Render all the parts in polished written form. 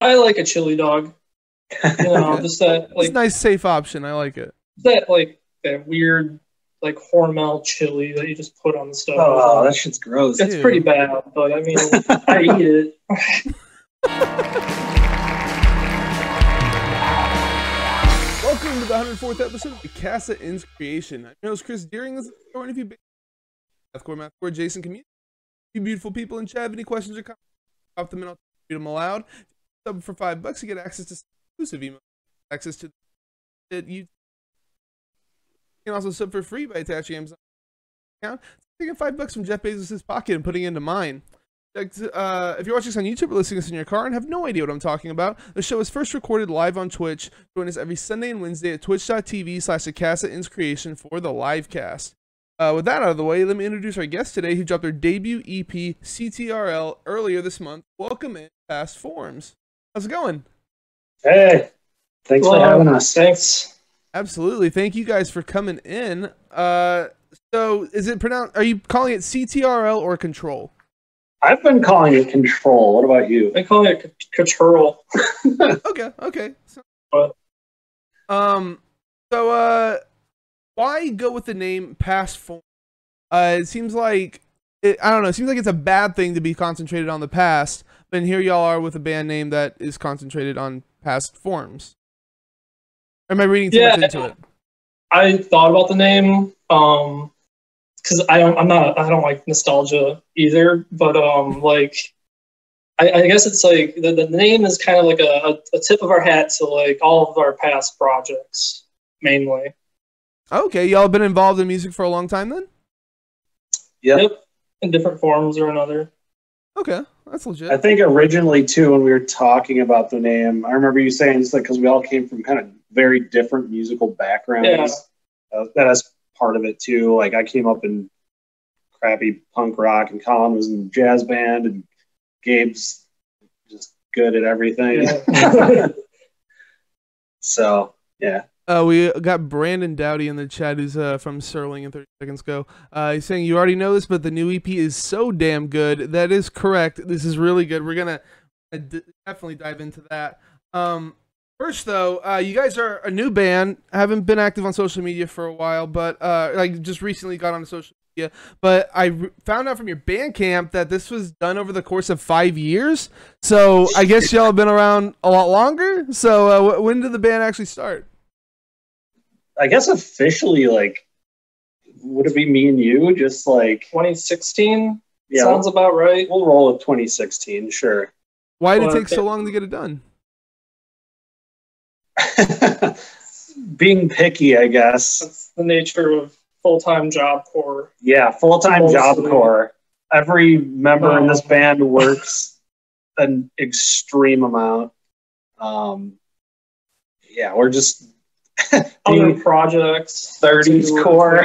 I like a chili dog. You know, Okay. just that It's like a nice, safe option. I like it. that weird like Hormel chili that you just put on the stove. Oh, that shit's gross. It's Ew. pretty bad, but I mean, I eat it. Welcome to the 104th episode of the Casa Inns Creation. I'm your host, Chris. During this interview, Mathcore, Jason, community. You beautiful people in chat have any questions or comments? Drop them in. I'll read them aloud. Sub for $5, you get access to exclusive email, access to you can also sub for free by attaching Amazon account. Taking $5 from Jeff Bezos' pocket and putting it into mine. If you're watching this on YouTube or listening to this in your car and have no idea what I'm talking about, the show is first recorded live on Twitch. Join us every Sunday and Wednesday at twitch.tv/theCasaInsCreation for the live cast. With that out of the way, let me introduce our guest today who dropped their debut EP, CTRL, earlier this month. Welcome in, Past Forms. How's it going? Hey, thanks for having us. Thanks. Absolutely. Thank you guys for coming in. So is it pronounced, are you calling it CTRL or Control? I've been calling it Control. What about you? I call it Control. Okay. But Why go with the name Past Form? It seems like I don't know. It seems like it's a bad thing to be concentrated on the past, but here y'all are with a band name that is concentrated on past forms. Am I reading too much into it? I thought about the name because I don't like nostalgia either, but I guess it's like the name is kind of like a tip of our hat to like all of our past projects mainly. Okay, y'all been involved in music for a long time then? Yep, in different forms or another. Okay, that's legit. I think originally, too, when we were talking about the name, I remember you saying it's like because we all came from kind of very different musical backgrounds. Yeah. That is part of it, too. Like, I came up in crappy punk rock, and Colin was in a jazz band, and Gabe's just good at everything. Yeah. So, yeah. We got Brandon Dowdy in the chat who's from Sterling and 30 Seconds Go. He's saying, you already know this, but the new EP is so damn good. That is correct. This is really good. We're going to definitely dive into that. First, though, you guys are a new band. Haven't been active on social media for a while, but like just recently got on social media. But I found out from your Bandcamp that this was done over the course of 5 years. So I guess y'all have been around a lot longer. So when did the band actually start? I guess officially, like, would it be me and you? Just like 2016 yeah, sounds about right. We'll roll with 2016, sure. Why did it take so long to get it done? Being picky, I guess. That's the nature of full-time Job Corps. Yeah, full-time Mostly. Job Corps. Every member in this band works an extreme amount. Yeah, we're just Other projects. 30s core.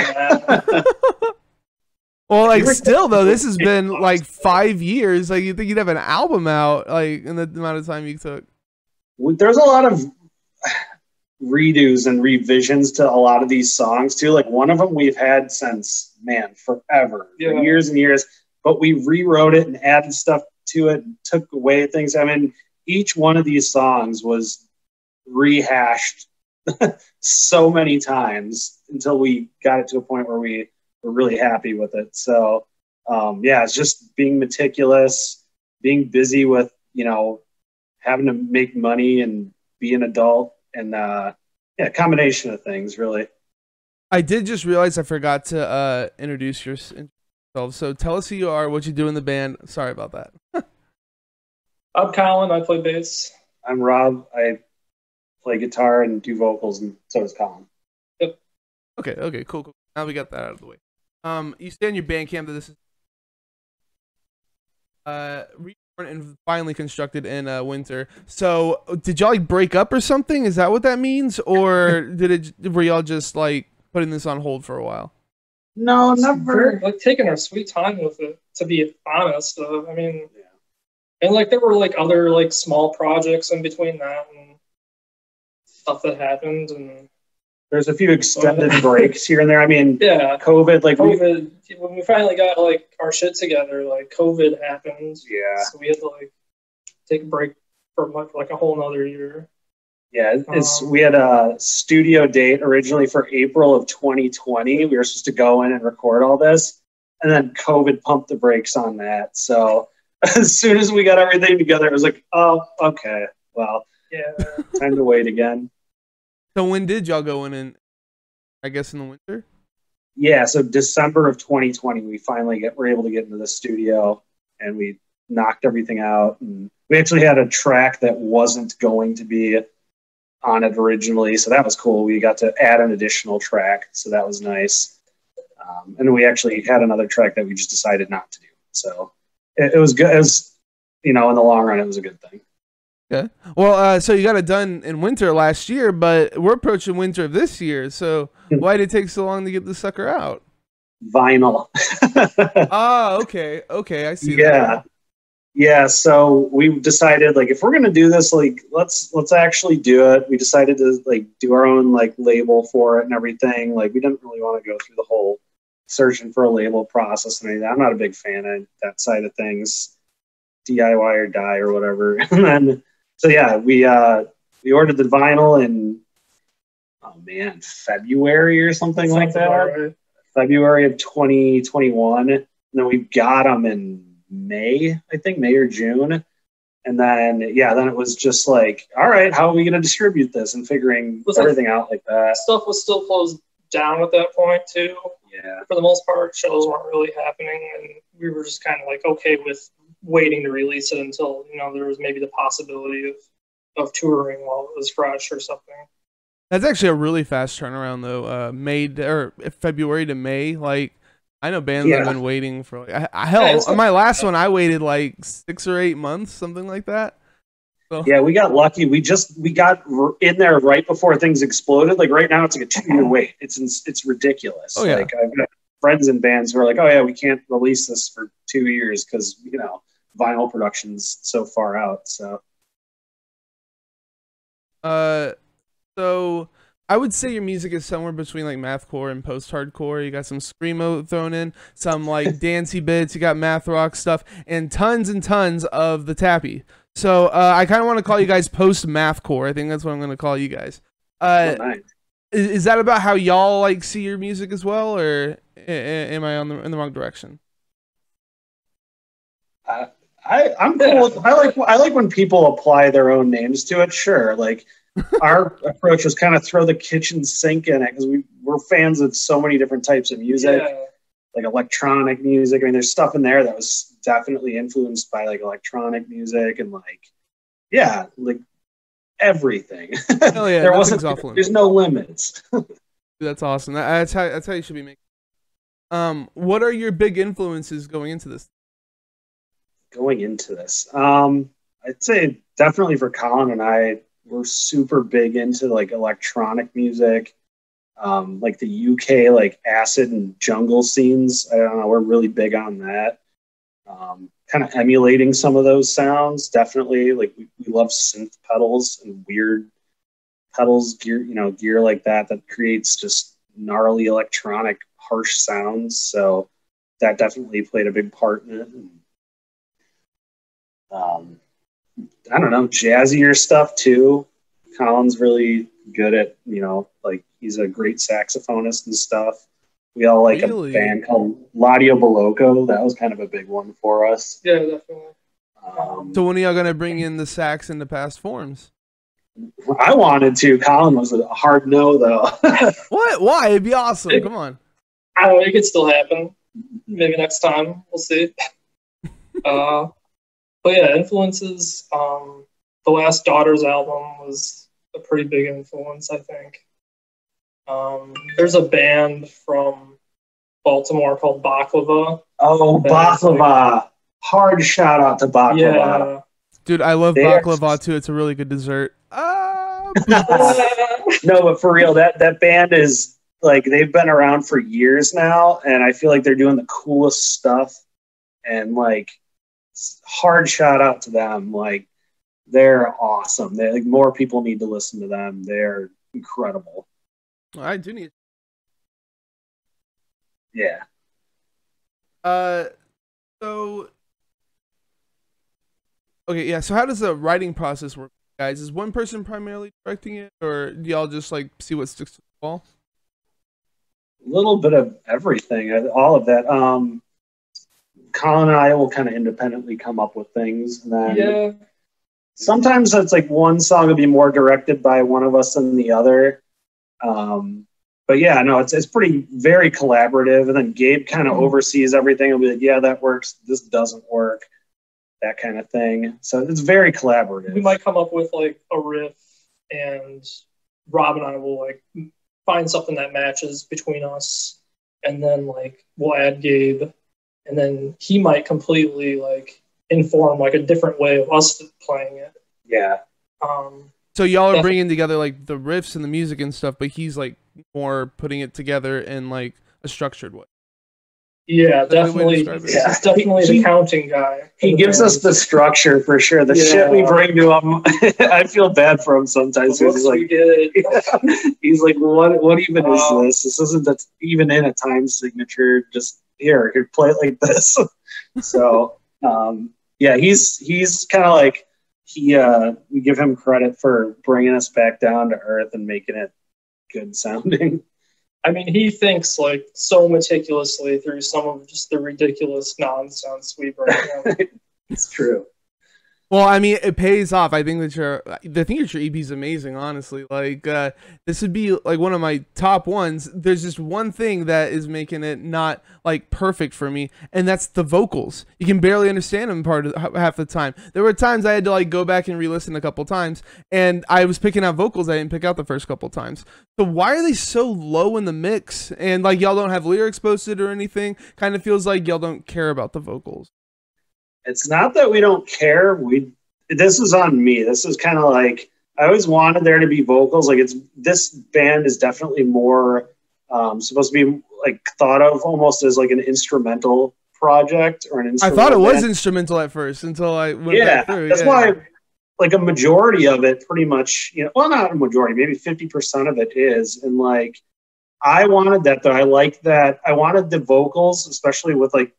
Well, like still though, this has been like 5 years. Like you think you'd have an album out like in the amount of time you took? There's a lot of redos and revisions to a lot of these songs too. Like one of them we've had since forever, for years and years. But we rewrote it and added stuff to it, and took away things. I mean, each one of these songs was rehashed so many times until we got it to a point where we were really happy with it. So yeah, it's just being meticulous, being busy with, having to make money and be an adult, and a combination of things, really. I did just realize I forgot to introduce yourself. So tell us who you are, what you do in the band. Sorry about that. I'm Colin. I play bass. I'm Rob. I play guitar and do vocals, and so does Colin. Yep. Okay, cool. Now we got that out of the way. You stay in your Bandcamp that this is reborn and finally constructed in winter. So did y'all like break up or something? Is that what that means, or were y'all just like putting this on hold for a while? No, never. We're, like taking our sweet time with it, to be honest. I mean, and like there were like other like small projects in between that and stuff that happened, and there's a few extended breaks here and there. I mean, yeah, COVID, when we finally got like our shit together, like COVID happened. Yeah, so we had to like take a break for like a whole nother year. Yeah, we had a studio date originally for April of 2020. We were supposed to go in and record all this, and then COVID pumped the brakes on that. So as soon as we got everything together, it was like, oh, okay, well, yeah, time to wait again. So when did y'all go in and I guess in the winter? Yeah, so December of 2020, we finally were able to get into the studio, and we knocked everything out. And we actually had a track that wasn't going to be on it originally, so that was cool. We got to add an additional track, so that was nice. And we actually had another track that we just decided not to do. So it was good. It was, in the long run, it was a good thing. Yeah. Well, so you got it done in winter last year, but we're approaching winter of this year. So why did it take so long to get the sucker out? Vinyl. Okay. I see. Yeah. Yeah, so we decided, like, if we're gonna do this, like, let's actually do it. We decided to, like, do our own, like, label for it and everything. Like, we didn't really want to go through the whole searching for a label process and anything. I'm not a big fan of that side of things, DIY or die or whatever. And then, so yeah, we ordered the vinyl in, February or something like that. Right. February of 2021, and then we got them in May or June. And then it was just like, all right, how are we going to distribute this, and figuring everything out like that. Stuff was still closed down at that point too. Yeah. For the most part, shows weren't really happening, and we were just kind of like okay with waiting to release it until there was maybe the possibility of touring while it was fresh or something. That's actually a really fast turnaround though. February to May, like. I know bands that have been waiting for on my last one I waited like 6 or 8 months, something like that. So. Yeah, we got lucky. We got in there right before things exploded. Like right now, it's like a 2-year wait. It's ridiculous. Oh, yeah. Like I've got friends in bands who are like, oh yeah, we can't release this for 2 years because vinyl production's so far out. So. So I would say your music is somewhere between like mathcore and post-hardcore. You got some screamo thrown in, some like dancey bits. You got math rock stuff, and tons of the tappy. So I kind of want to call you guys post-mathcore. I think that's what I'm going to call you guys. Nice. Is that about how y'all like see your music as well, or am I in the wrong direction? I'm cool. I like when people apply their own names to it. Sure, like. Our approach was kind of throw the kitchen sink in it because we're fans of so many different types of music, like electronic music. I mean, there's stuff in there that was definitely influenced by like electronic music and like everything. Oh yeah, there's no limits. That's awesome. That's how you should be making. What are your big influences going into this? I'd say definitely for Colin and I. We're super big into like electronic music, like the UK like acid and jungle scenes. I don't know, we're really big on that. Kind of emulating some of those sounds. Definitely, like we love synth pedals and weird pedals, gear like that creates just gnarly electronic harsh sounds. So that definitely played a big part in it. I don't know, jazzier stuff too. Colin's really good at, like he's a great saxophonist and stuff. We all like a band called Ladio Boloco. That was kind of a big one for us. Yeah, definitely. So when are y'all gonna bring in the sax into past forms? I wanted to. Colin was a hard no though. What? Why? It'd be awesome. Come on. I don't know. It could still happen. Maybe next time. We'll see. But yeah, influences. The Last Daughters album was a pretty big influence, I think. There's a band from Baltimore called Baklava. Oh, Baklava! Hard shout out to Baklava. Yeah. Dude, I love baklava too. It's a really good dessert. No, but for real, that band is like they've been around for years now, and I feel like they're doing the coolest stuff. And like, hard shout out to them. Like, they're awesome. They like more people need to listen to them. They're incredible. I do need. Yeah. So. Okay, yeah. So how does the writing process work, guys? Is one person primarily directing it, or do y'all just like see what sticks to the wall? A little bit of everything, all of that. Colin and I will kind of independently come up with things, and then sometimes it's like one song will be more directed by one of us than the other. But yeah, no, it's pretty very collaborative, and then Gabe kind of oversees everything. He'll be like, "Yeah, that works. This doesn't work." That kind of thing. So it's very collaborative. We might come up with like a riff, and Rob and I will like find something that matches between us, and then like we'll add Gabe, and then he might completely like inform like a different way of us playing it. Yeah. So y'all are bringing together like the riffs and the music and stuff, but he's like more putting it together in like a structured way. Yeah, definitely. He's definitely the counting guy. He gives us the structure for sure. The shit we bring to him, I feel bad for him sometimes. He's like, he's like, what even is this? This isn't even in a time signature. Just here, play it like this. So, yeah, he's kind of like we give him credit for bringing us back down to earth and making it good sounding. I mean, he thinks like so meticulously through some of just the ridiculous nonsense we bring him. It's true. Well, I mean, it pays off. I think that your EP is amazing, honestly. Like, this would be like one of my top ones. There's just one thing that is making it not like perfect for me, and that's the vocals. You can barely understand them half the time. There were times I had to like go back and re-listen a couple times, and I was picking out vocals I didn't pick out the first couple times. So why are they so low in the mix? And like y'all don't have lyrics posted or anything. Kind of feels like y'all don't care about the vocals. It's not that we don't care. This is on me. This is kind of like I always wanted there to be vocals. Like this band is definitely more supposed to be like thought of almost as like an instrumental project or an instrumental. I thought it was instrumental at first until I went back through. That's why like a majority of it pretty much, well, not a majority, maybe 50% of it is. And like I wanted that though. I like that. I wanted the vocals, especially with like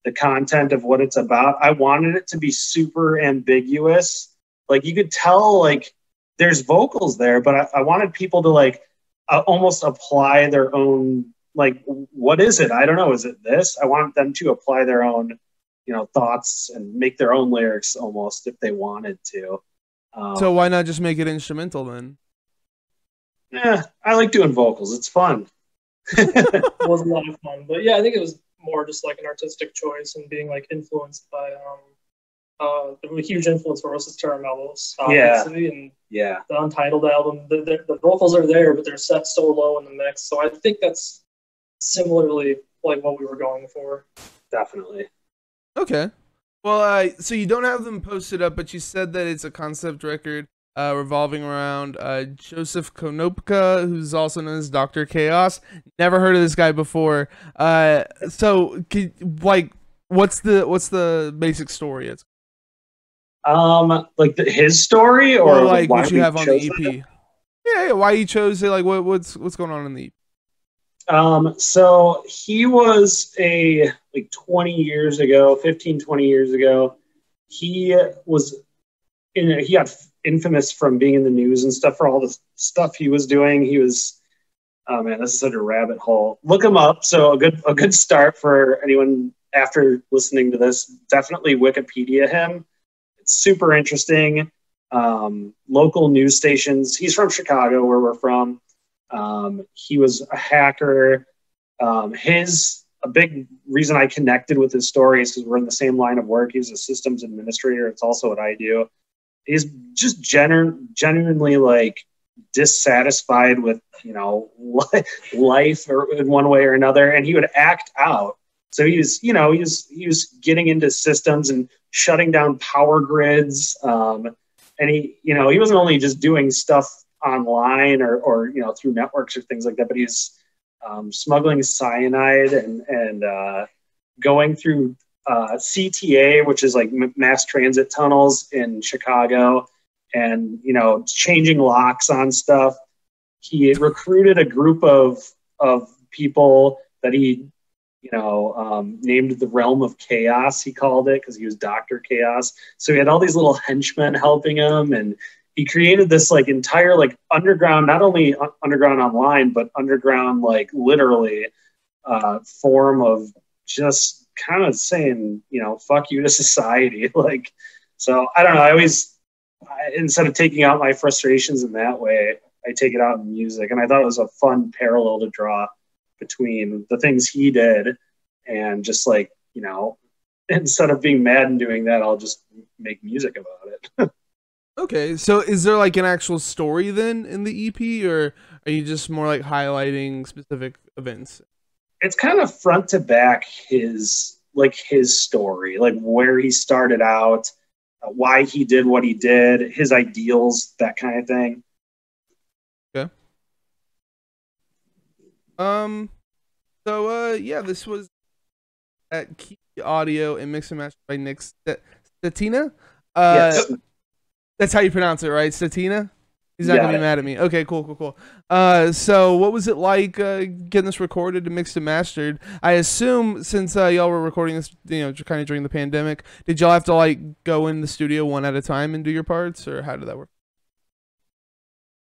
the content of what it's about. I wanted it to be super ambiguous. Like you could tell like there's vocals there, but I wanted people to like almost apply their own, like, what is it? I don't know. Is it this? I want them to apply their own, thoughts and make their own lyrics almost if they wanted to. So why not just make it instrumental then? Yeah, I like doing vocals. It's fun. It was a lot of fun, but yeah, I think it was more just like an artistic choice and being like influenced by a huge influence for us is Caramellos, obviously, and the Untitled album. The vocals are there, but they're set so low in the mix. So I think that's similarly like what we were going for. Definitely. Okay. Well, so you don't have them posted up, but you said that it's a concept record revolving around Joseph Konopka, who's also known as Dr. Chaos. Never heard of this guy before. So, what's the basic story? It's like his story, or like what you have on the EP. Yeah, why you chose it? Like, what's going on in the EP? So he was 20 years ago, 15, 20 years ago. He was he got infamous from being in the news and stuff for all the stuff he was doing. He was, oh man, this is such a rabbit hole. Look him up. So a good start for anyone after listening to this, definitely Wikipedia him. It's super interesting. Local news stations. He's from Chicago, where we're from. He was a hacker. A big reason I connected with his story is because we're in the same line of work. He's a systems administrator. It's also what I do. He's just genuinely like dissatisfied with life or in one way or another, and he would act out. So he was getting into systems and shutting down power grids, and he wasn't only just doing stuff online or through networks or things like that, but he's smuggling cyanide and going through CTA, which is like mass transit tunnels in Chicago, and changing locks on stuff. He recruited a group of people that he named the Realm of Chaos, he called it, because he was Dr. Chaos. So he had all these little henchmen helping him, and he created this like entire like underground, not only underground online, but underground like literally form of just kind of saying, fuck you to society. Like, so I don't know. Instead of taking out my frustrations in that way, I take it out in music. And I thought it was a fun parallel to draw between the things he did and just like, instead of being mad and doing that, I'll just make music about it. Okay, so is there like an actual story then in the EP, or are you just more like highlighting specific events? It's kind of front to back his story, like where he started out, why he did what he did, his ideals, that kind of thing. Okay. Yeah, this was at Key Audio and Mix and Match by Nick Statina. Yes. That's how you pronounce it, right? Statina? He's not Got going to it. be mad at me. Okay, cool. So what was it like getting this recorded and mixed and mastered? I assume since y'all were recording this, kind of during the pandemic, did y'all have to like go in the studio one at a time and do your parts, or how did that work?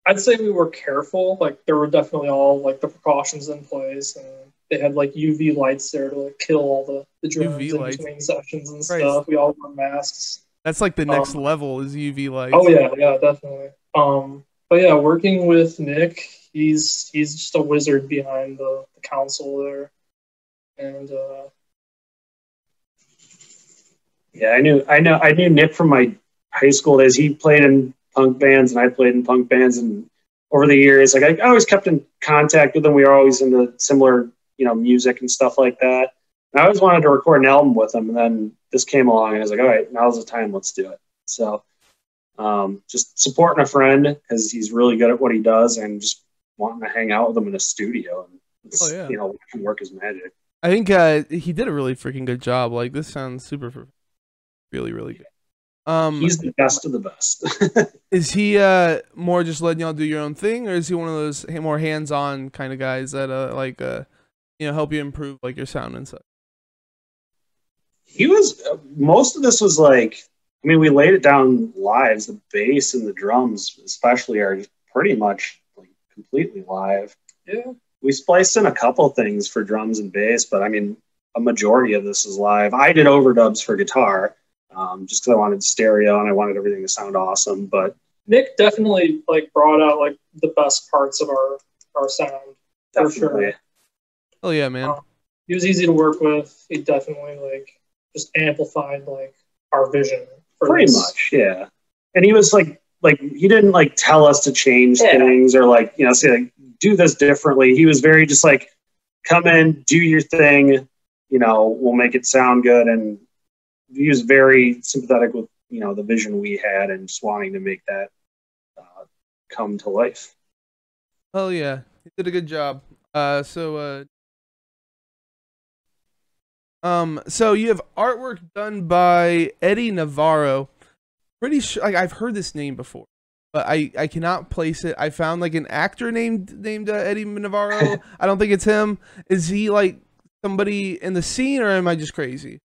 I'd say we were careful. Like there were definitely all like the precautions in place, and they had like UV lights there to like kill all the germs UV in lights. between sessions and Right. stuff. We all wore masks. That's like the next level is UV lights. Oh yeah, definitely. But yeah, working with Nick, he's just a wizard behind the console there, and yeah, I knew Nick from my high school days. He played in punk bands, and I played in punk bands, and over the years, like I always kept in contact with him. We were always into similar, music and stuff like that. And I always wanted to record an album with him, and then this came along, and I was like, all right, now's the time, let's do it. So just supporting a friend because he's really good at what he does, and just wanting to hang out with him in a studio and can work his magic. I think he did a really freaking good job. Like this sounds super, really, really good. He's the best of the best. Is he more just letting y'all do your own thing, or is he one of those more hands-on kind of guys that help you improve like your sound and such? He was most of this was like, I mean, we laid it down live. The bass and the drums especially are pretty much like completely live. Yeah. We spliced in a couple things for drums and bass, but I mean, a majority of this is live. I did overdubs for guitar, just because I wanted stereo and I wanted everything to sound awesome. But Nick definitely like brought out like the best parts of our sound. definitely. For sure. Oh yeah, man. He was easy to work with. He definitely like just amplified like our vision. Pretty much, yeah. And he was like he didn't like tell us to change things or like say like do this differently. He was very just like, come in, do your thing, we'll make it sound good. And he was very sympathetic with the vision we had and just wanting to make that come to life. Oh yeah, he did a good job. So you have artwork done by Eddie Navarro. Pretty sure, like I've heard this name before, but I cannot place it. I found like an actor named Eddie Navarro. I don't think it's him. Is he like somebody in the scene, or am I just crazy?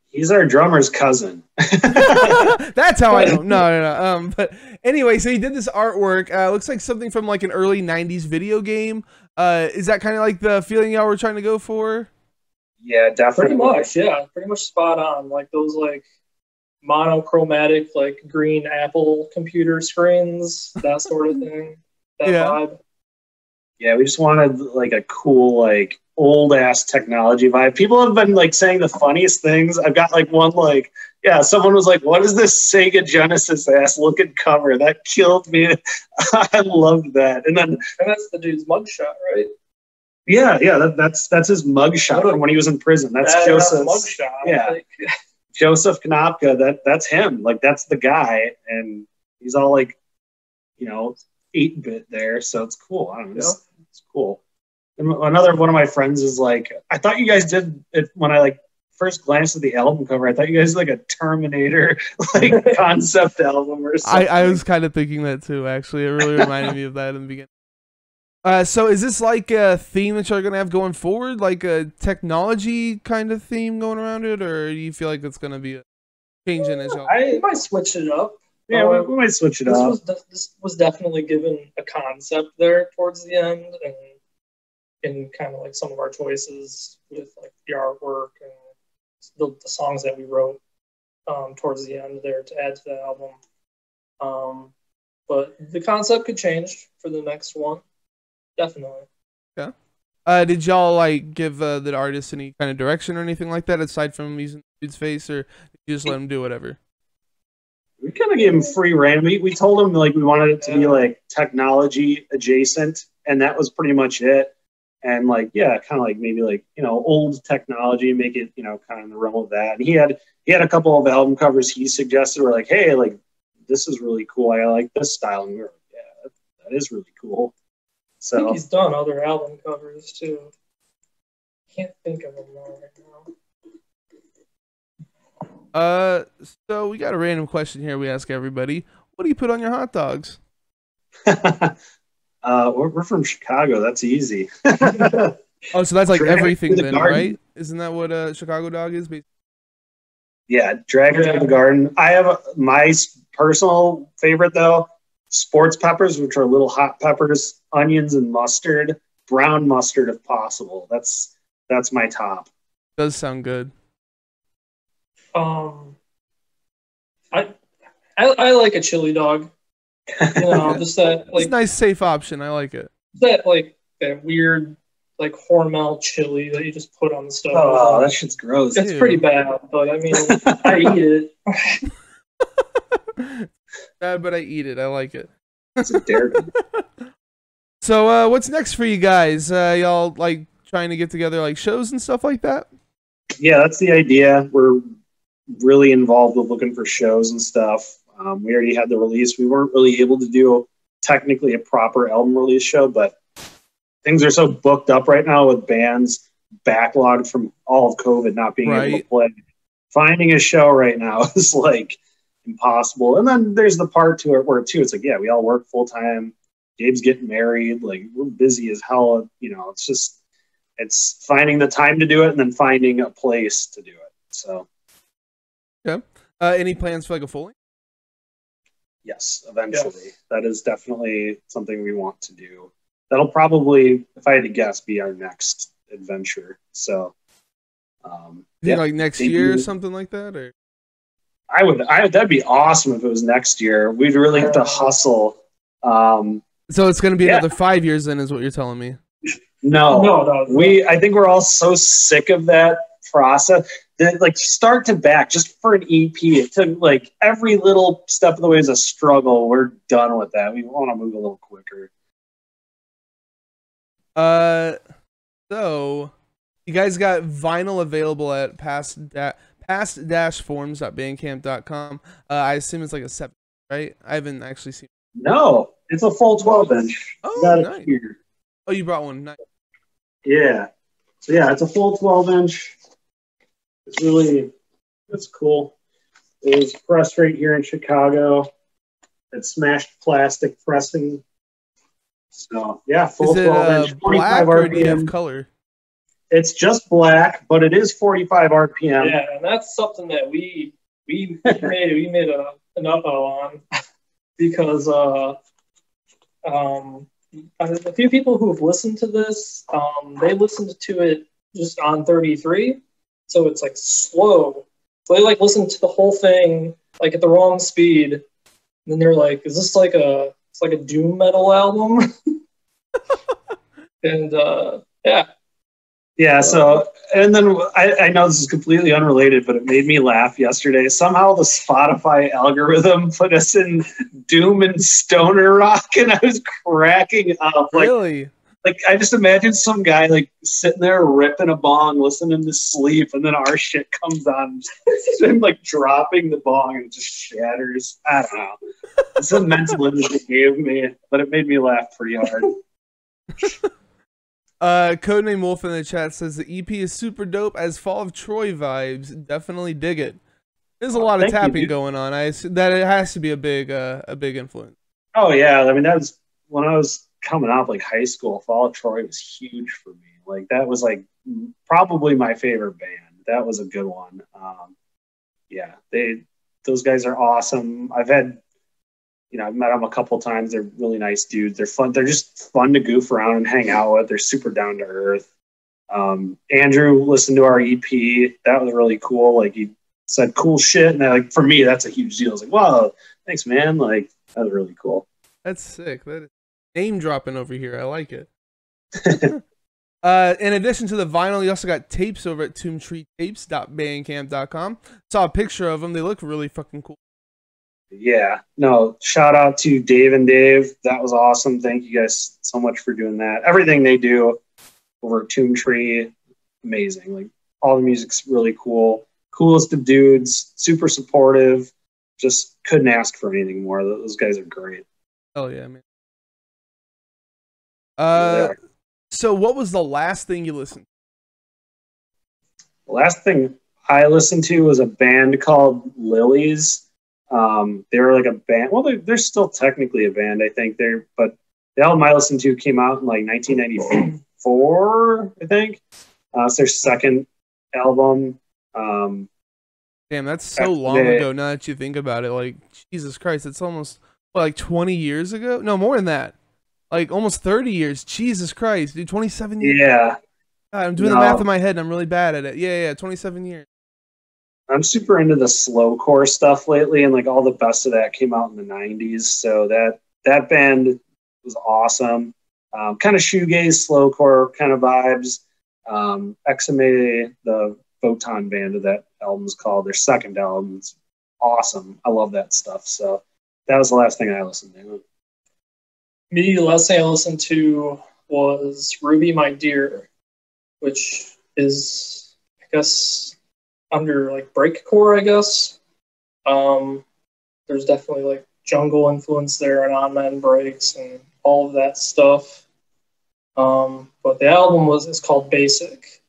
He's our drummer's cousin. That's how I know. No. But anyway, so he did this artwork. Looks like something from like an early '90s video game. Is that kind of like the feeling y'all were trying to go for? Yeah, definitely. Pretty much, yeah. Pretty much spot on. Like those like monochromatic, like green Apple computer screens, that sort of thing. That vibe. Yeah, we just wanted like a cool, like old ass technology vibe. People have been like saying the funniest things. I've got like one like, someone was like, what is this Sega Genesis ass looking cover? That killed me. I loved that. And that's the dude's mugshot, right? Yeah, that's his mugshot from when he was in prison. That's Joseph's mugshot. Yeah, like, Joseph Konopka. That's him. Like that's the guy, and he's all like, 8-bit there, so it's cool. I don't know. It's cool. And another one of my friends is like, I thought you guys did it when I like first glanced at the album cover. I thought you guys did like a Terminator like concept album or something. I was kind of thinking that too. Actually, it really reminded me of that in the beginning. So is this like a theme that you're gonna have going forward, like a technology kind of theme going around it, or do you feel like it's gonna be changing as y'all? I might switch it up. Yeah, we might switch it up. This was definitely given a concept there towards the end, and in kind of like some of our choices with like the artwork and the songs that we wrote towards the end there to add to the album. But the concept could change for the next one, definitely. Yeah. Did y'all like give the artist any kind of direction or anything like that aside from using the dude's face, or did you just let him do whatever? We kind of gave him free rein. We told him like we wanted it to be like technology adjacent, and that was pretty much it. And like, yeah, kind of like maybe like, you know, old technology, make it, you know, kind of in the realm of that. And he had a couple of album covers he suggested were like, hey, like this is really cool. I like this style. And we were like, yeah, that is really cool. So I think he's done other album covers too. Can't think of them all right now. So we got a random question here we ask everybody. What do you put on your hot dogs? We're from Chicago. That's easy. Oh, so that's like Drag everything the then, garden. right? Isn't that what a Chicago dog is? Yeah, drag it through the garden. I have my personal favorite though, sports peppers, which are little hot peppers, onions, and mustard. Brown mustard if possible. That's my top. Does sound good. I like a chili dog. You know, just that like it's a nice safe option. I like it. that like that weird like Hormel chili that you just put on the stove. Oh, that shit's gross. It's pretty bad, but I mean, I eat it. Bad, but I eat it. I like it. It's a dare. So, what's next for you guys? Y'all like trying to get together like shows and stuff like that? Yeah, that's the idea. We're really involved with looking for shows and stuff. We already had the release. We weren't really able to do technically a proper album release show, but things are so booked up right now with bands backlogged from all of COVID not being able to play. Finding a show right now is like impossible. And then there's the part to it where too, it's like, yeah, we all work full time. Gabe's getting married. Like we're busy as hell. You know, it's finding the time to do it and then finding a place to do it. So, yeah. Any plans for like a full length? Yes, eventually. Yes. That is definitely something we want to do. That'll probably, if I had to guess, be our next adventure. So, like next year or something like that, or that'd be awesome if it was next year. We'd really have to hustle. So it's going to be another 5 years, then, is what you're telling me? No. I think we're all so sick of that process that like start to back just for an EP. It took like every little step of the way is a struggle. We're done with that. We want to move a little quicker. So you guys got vinyl available at past-forms.bandcamp.com. I assume it's like a 7, right? I haven't actually seen it. No, it's a full 12-inch. Oh, got nice. It here. Oh, you brought one. Nice. Yeah. So yeah, it's a full 12-inch. It's cool. It was pressed right here in Chicago. It's smashed plastic pressing. So yeah, full 12-inch, 45 RPM. Or do you have RPM. color? It's just black, but it is 45 RPM. Yeah, and that's something that we made an up-o on because a few people who have listened to this, they listened to it just on 33, so it's like slow. So they like listened to the whole thing like at the wrong speed, and then they're like, "Is this like a doom metal album?" And yeah. So and then I know this is completely unrelated, but it made me laugh yesterday. Somehow the Spotify algorithm put us in doom and stoner rock, and I was cracking up. Really? Like I just imagined some guy like sitting there ripping a bong, listening to Sleep, and then our shit comes on, him like dropping the bong and it just shatters. I don't know. It's a mental image it gave me, but it made me laugh pretty hard. Codename Wolf in the chat says the EP is super dope as Fall of Troy vibes. Definitely dig it. There's a lot of tapping going on. I assume that it has to be a big influence. Oh yeah, I mean that was when I was coming up, like high school, Fall of Troy was huge for me. Like that was like probably my favorite band. That was a good one. Yeah, those guys are awesome. I've met them a couple times. They're really nice dudes. They're fun. They're just fun to goof around and hang out with. They're super down to earth. Andrew listened to our EP. That was really cool. Like he said cool shit, and like for me, that's a huge deal. I was like, wow, thanks, man. Like that was really cool. That's sick. That is name dropping over here. I like it. In addition to the vinyl, you also got tapes over at tombtreetapes.bandcamp.com. Saw a picture of them. They look really fucking cool. Yeah. No, shout out to Dave and Dave. That was awesome. Thank you guys so much for doing that. Everything they do over at Tomb Tree, amazing. Like all the music's really cool. Coolest of dudes, super supportive. Just couldn't ask for anything more. Those guys are great. Oh yeah, man. Yeah. So what was the last thing you listened to? The last thing I listened to was a band called Lilies. They were like a band. Well, they're still technically a band, I think. But the album I listened to came out in like 1994, I think. It's their second album. Damn, that's so long ago now that you think about it. Like, Jesus Christ, it's almost like 20 years ago? No, more than that. Like almost 30 years. Jesus Christ, dude, 27 years. Yeah. God, I'm doing the math in my head and I'm really bad at it. Yeah, 27 years. I'm super into the slowcore stuff lately, and like all the best of that came out in the 90s. So that band was awesome. Kind of shoegaze, slowcore kind of vibes. XMA, the Photon band of that album is called. Their second album. It's awesome. I love that stuff. So that was the last thing I listened to. Me, the last thing I listened to was Ruby My Dear, which is, I guess, under like breakcore, I guess. There's definitely like jungle influence there and on men breaks and all of that stuff. But the album is called Basic,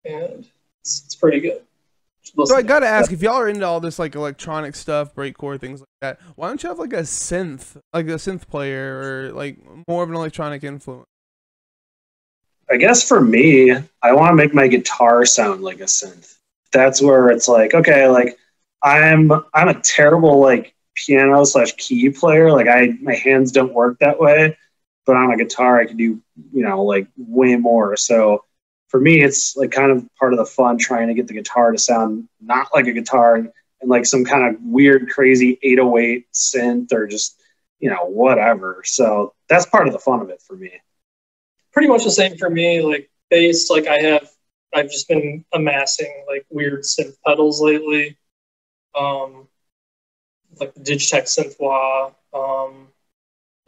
and it's pretty good. So I gotta ask, if y'all are into all this like electronic stuff, breakcore, things like that, why don't you have like a synth player, or like more of an electronic influence? I guess for me, I want to make my guitar sound like a synth. That's where it's like, okay, like I'm a terrible like piano / key player. Like my hands don't work that way, but on a guitar I can do, like way more. So for me, it's like kind of part of the fun trying to get the guitar to sound not like a guitar and like some kind of weird, crazy 808 synth or just, whatever. So that's part of the fun of it for me. Pretty much the same for me. Like bass, like I've just been amassing like weird synth pedals lately. Like the Digitech synth wah.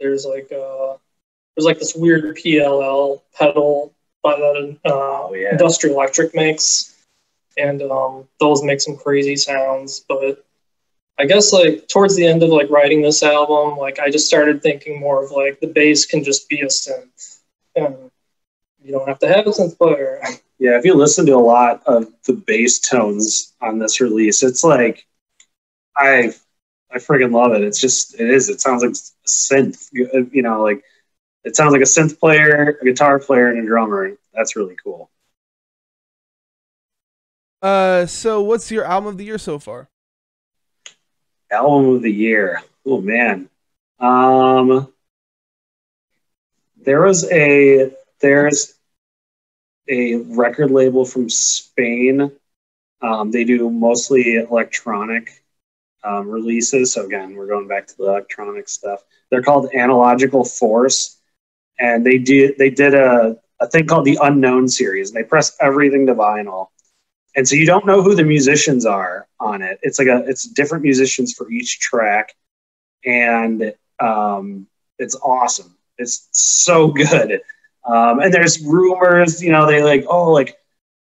There's this weird PLL pedal by that Industrial Electric makes, and those make some crazy sounds. But I guess like towards the end of like writing this album, like I just started thinking more of like the bass can just be a synth, and you don't have to have a synth player. Yeah, if you listen to a lot of the bass tones on this release, it's like I friggin' love it. It sounds like a synth, like it sounds like a synth player, a guitar player, and a drummer. That's really cool. So what's your album of the year so far? Album of the year. Oh man. There's a record label from Spain. They do mostly electronic releases. So again, we're going back to the electronic stuff. They're called Analogical Force, and they did a thing called the Unknown series. They press everything to vinyl, and so you don't know who the musicians are on it. It's different musicians for each track, and it's awesome. It's so good. And there's rumors, they like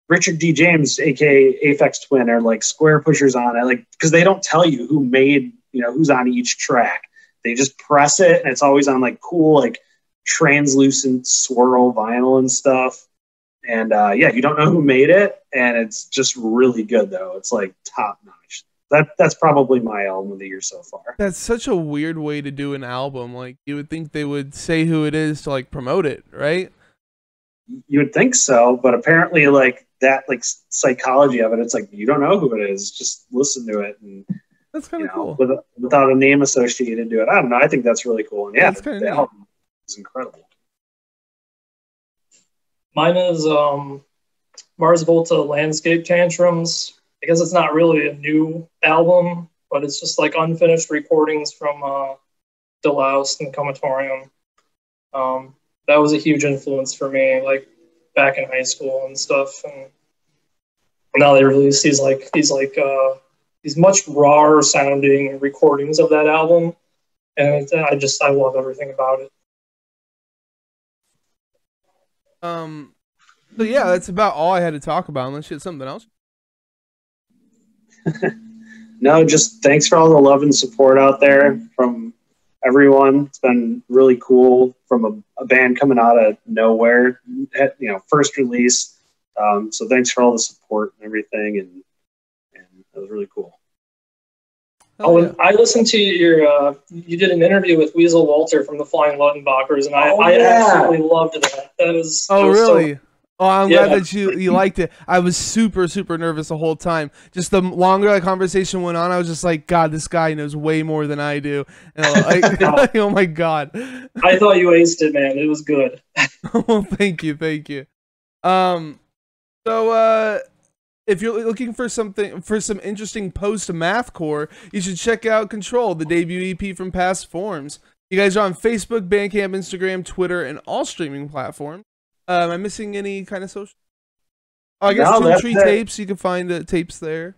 Richard D. James, aka Aphex Twin, or like Square Pushers on it, like because they don't tell you who made, who's on each track. They just press it, and it's always on like cool, like translucent swirl vinyl and stuff. And you don't know who made it, and it's just really good though. It's like top notch. that's probably my album of the year so far. That's such a weird way to do an album. Like, you would think they would say who it is to like promote it, right? You would think so, but apparently like that like psychology of it, it's like you don't know who it is, just listen to it, and That's kind of cool. Without a name associated to it. I don't know. I think that's really cool. And yeah, the album is incredible. Mine is Mars Volta Landscape Tantrums. I guess it's not really a new album, but it's just like unfinished recordings from Deloused and Comatorium. That was a huge influence for me, like back in high school and stuff. And now they release these much rawer sounding recordings of that album, and I love everything about it. So yeah, that's about all I had to talk about, unless you had something else. No, just thanks for all the love and support out there from everyone. It's been really cool from a band coming out of nowhere, first release. So thanks for all the support and everything, and that was really cool. Yeah. I listened to you did an interview with Weasel Walter from the Flying Luttenbachers, and I absolutely loved that. That was really? I'm glad that you liked it. I was super, super nervous the whole time. Just the longer the conversation went on, I was just like, God, this guy knows way more than I do. And oh my God. I thought you aced it, man. It was good. Well, thank you. So if you're looking for some interesting post-mathcore, you should check out Control, the debut EP from Past Forms. You guys are on Facebook, Bandcamp, Instagram, Twitter, and all streaming platforms. Am I missing any kind of social? Oh, I guess Two Tree Tapes. You can find the tapes there.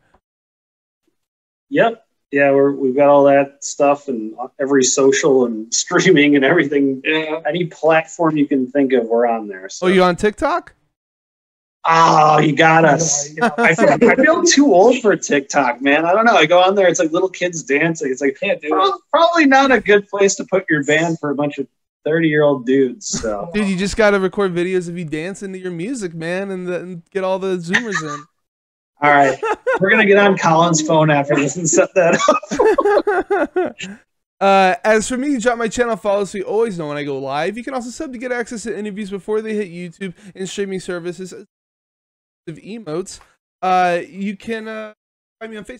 Yep. Yeah, we've got all that stuff and every social and streaming and everything. Yeah. Any platform you can think of, we're on there. So. Oh, you on TikTok? Oh, you got us. I feel too old for TikTok, man. I don't know. I go on there, it's like little kids dancing. It's like, can't do it. Probably not a good place to put your band for a bunch of 30-year-old dudes. So. Dude, you just got to record videos of you dancing to your music, man, and get all the Zoomers in. All right. We're going to get on Colin's phone after this and set that up. As for me, drop my channel follow so you always know when I go live. You can also sub to get access to interviews before they hit YouTube and streaming services of emotes. You can find me on Facebook,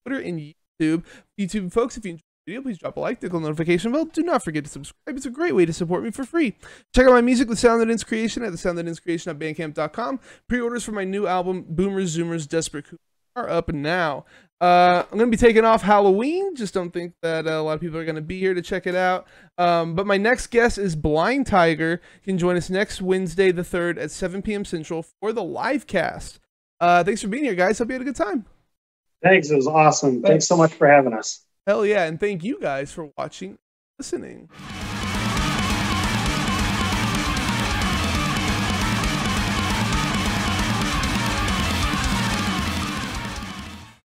Twitter, and YouTube. YouTube folks, if you enjoyed the video, please drop a like, tickle the notification bell. Do not forget to subscribe. It's a great way to support me for free. Check out my music, The Sound That Ends Creation, at thesoundthatenscreation.bandcamp.com. Pre-orders for my new album, Boomers, Zoomers, Desperate Cougars, are up now. I'm going to be taking off Halloween. Just don't think that a lot of people are going to be here to check it out. But my next guest is Blind Tiger. You can join us next Wednesday, the 3rd at 7 p.m. Central for the live cast. Thanks for being here, guys. Hope you had a good time. Thanks. It was awesome. Thanks so much for having us. Hell yeah. And thank you guys for watching, listening.